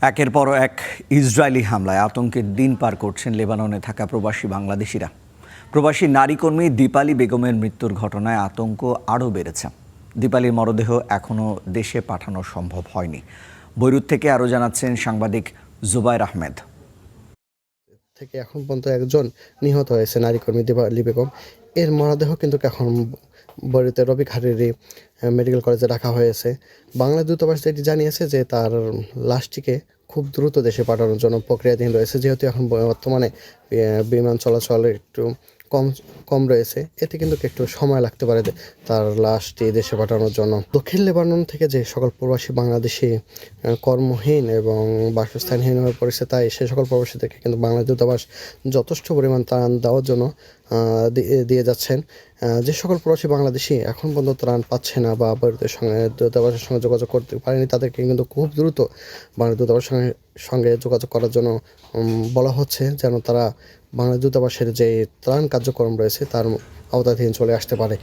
একের পর এক ইসরায়েলি হামলায় আতঙ্কের দিন পার করছেন লেবাননে থাকা প্রবাসী বাংলাদেশিরা। প্রবাসী নারী কর্মী দীপালি বেগমের মৃত্যুর ঘটনায় আতঙ্ক আরও বেড়েছে। দীপালির মরদেহ এখনও দেশে পাঠানো সম্ভব হয়নি। বৈরুত থেকে আরও জানাচ্ছেন সাংবাদিক জুবায়ের আহমেদ। থেকে এখন পর্যন্ত একজন নিহত হয়েছে, নারী কর্মী দীপালি বেগম। এর মরদেহ কিন্তু এখন বৈরুতের রবিক হারিরি মেডিকেল কলেজে রাখা হয়েছে। বাংলা দূতাবাস যেটি জানিয়েছে যে তার লাশটিকে খুব দ্রুত দেশে পাঠানোর জন্য প্রক্রিয়াধীন রয়েছে, যেহেতু এখন বর্তমানে বিমান চলাচল একটু কম কম রয়েছে। এতে কিন্তু একটু সময় লাগতে পারে তার লাশটি দেশে পাঠানোর জন্য। দক্ষিণ লেবানন থেকে যে সকল প্রবাসী বাংলাদেশি কর্মহীন এবং বাসস্থানহীন হয়ে পড়েছে, তাই সে সকল প্রবাসীদেরকে কিন্তু বাংলাদেশ দূতাবাস যথেষ্ট পরিমাণ ত্রাণ দেওয়ার জন্য দিয়ে যাচ্ছেন। যে সকল প্রবাসী বাংলাদেশি এখন পর্যন্ত ত্রাণ পাচ্ছে না বা ভারতের সঙ্গে দূতাবাসের সঙ্গে যোগাযোগ করতে পারেনি, তাদেরকে কিন্তু খুব দ্রুত বাংলাদেশ দূতাবাসের সঙ্গে যোগাযোগ করার জন্য বলা হচ্ছে, যেন তারা বাংলাদেশ দূতাবাসের যে ত্রাণ কার্যক্রম রয়েছে তার আওতাধীন চলে আসতে পারে।